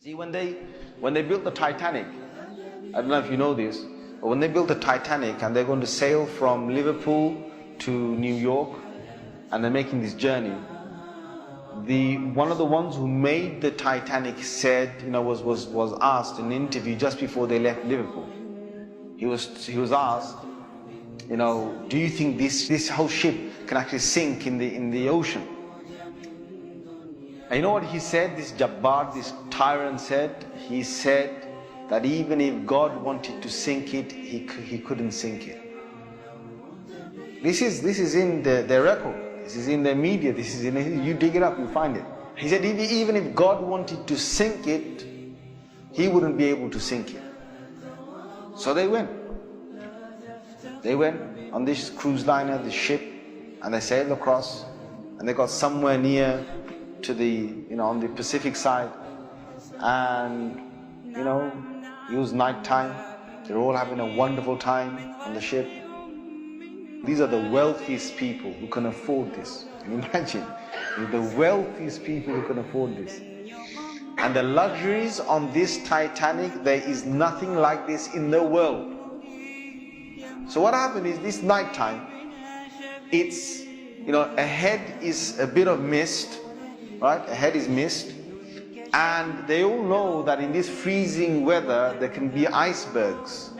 See, when they built the Titanic, I don't know if you know this, but when they built the Titanic and they're going to sail from Liverpool to New York, and they're making this journey, one of the ones who made the Titanic said, was asked in an interview just before they left Liverpool. He was asked, do you think this whole ship can actually sink in the ocean? And you know what he said? This Jabbar, this tyrant said. He said that even if God wanted to sink it, he couldn't sink it. This is in their record. This is in the media. This is you dig it up, you find it. He said even if God wanted to sink it, he wouldn't be able to sink it. So they went. They went on this cruise liner, this ship, and they sailed across, and they got somewhere near to on the Pacific side, and it was night time. They were all having a wonderful time on the ship. These are the wealthiest people who can afford this. Can you imagine? The wealthiest people who can afford this. And the luxuries on this Titanic, there is nothing like this in the world. So what happened is, this night time, it's, ahead is a bit of mist, right? Ahead is mist. And they all know that in this freezing weather, there can be icebergs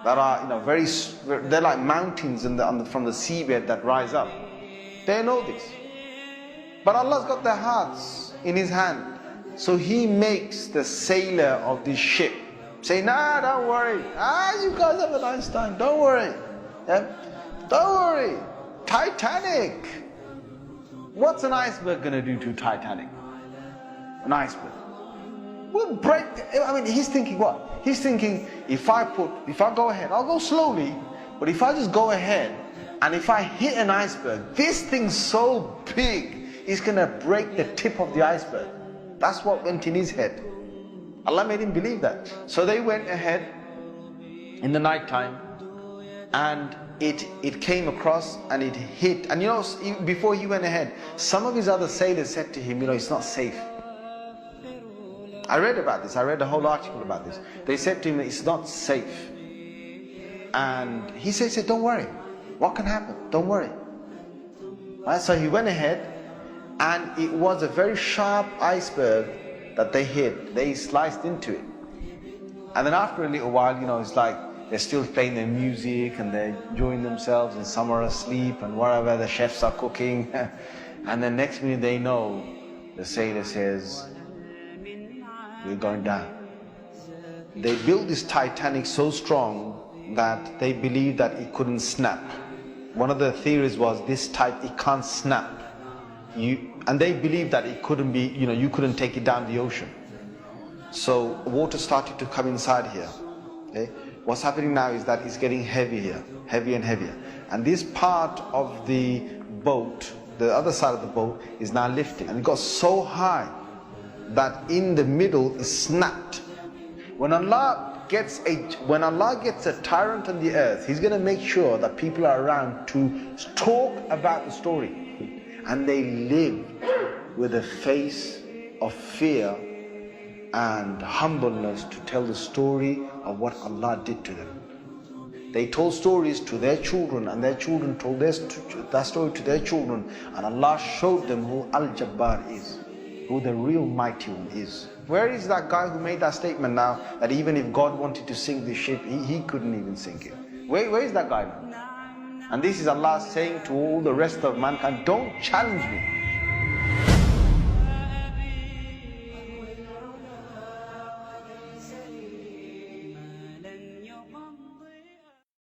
that are, they're like mountains from the seabed that rise up. They know this. But Allah's got their hearts in His hand. So He makes the sailor of this ship say, nah, don't worry. You guys have a nice time. Don't worry. Yeah? Don't worry. Titanic. What's an iceberg going to do to Titanic? An iceberg. We'll break. He's thinking what? He's thinking, if I go ahead, I'll go slowly, but if I just go ahead, and if I hit an iceberg, this thing's so big, it's going to break the tip of the iceberg. That's what went in his head. Allah made him believe that. So they went ahead in the night time, and it came across and it hit. And before he went ahead, some of his other sailors said to him, it's not safe. I read about this. I read a whole article about this. They said to him, it's not safe. And he said, don't worry. What can happen? Don't worry. Right? So he went ahead, and it was a very sharp iceberg that they hit. They sliced into it. And then after a little while, it's like they're still playing their music and they're enjoying themselves, and some are asleep and wherever the chefs are cooking. And then next minute they know, the sailor says, we're going down. They built this Titanic so strong that they believed that it couldn't snap. One of the theories was it can't snap. And they believed that it couldn't be, you couldn't take it down the ocean. So water started to come inside here. Okay? What's happening now is that it's getting heavier and heavier. And this part of the boat, the other side of the boat, is now lifting. And it got so high that in the middle is snapped. When Allah gets a tyrant on the earth, He's going to make sure that people are around to talk about the story. And they lived with a face of fear and humbleness to tell the story of what Allah did to them. They told stories to their children, and their children told that story to their children, and Allah showed them who Al-Jabbar is, who the real mighty one is. Where is that guy who made that statement now, that even if God wanted to sink the ship, he couldn't even sink it? Where is that guy now? And this is Allah saying to all the rest of mankind, don't challenge me.